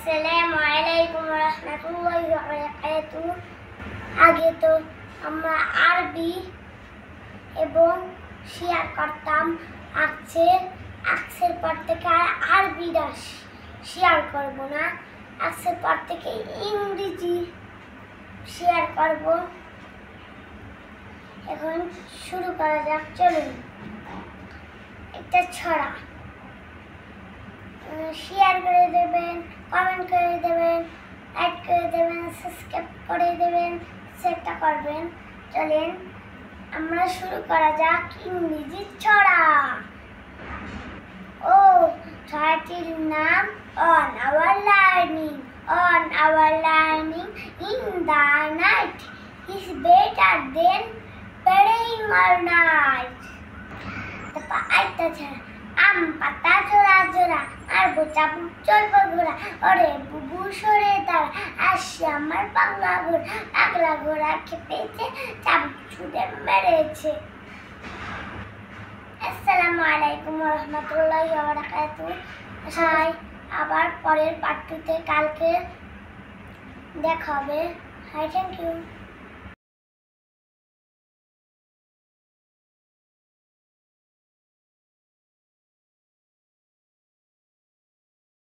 আসসালামু আলাইকুম ওয়া রাহমাতুল্লাহি ওয়া বারাকাতুহু। আগে তো আমরা আরবি এবং শেয়ার করতাম আজকের পর থেকে আরবিটা শেয়ার করব না, আজকের পর থেকে ইংরেজি শেয়ার করব। এখন শুরু করা যাক, চলুন। একটা ছড়া শেয়ার করে দেবেন, কমেন্ট করে দেবেন, লাইক করে দেবেন, সাবস্ক্রাইব করে দেবেন, সেটা করবেন। চলেন আমরা শুরু করা যাক ইংরেজি ছড়া। ও ছড়াটির নাম on our learning in the night is better than praying all night. তারপর আরেকটা ছড়া, আম পাতা জোড়া জোড়া আর বোচা চলব ঘোড়া, ওরে বুবু সরে দাঁড়া আসছে আমার পাগলা ঘোড়া খেপেছে, চাবুক ছুটে মেরেছে। আসসালামু আলাইকুম ওয়া রাহমাতুল্লাহি ওয়া বারাকাতুহু। আবার পরের পার্ট 2 তে কালকে দেখা হবে। Hi, thank you.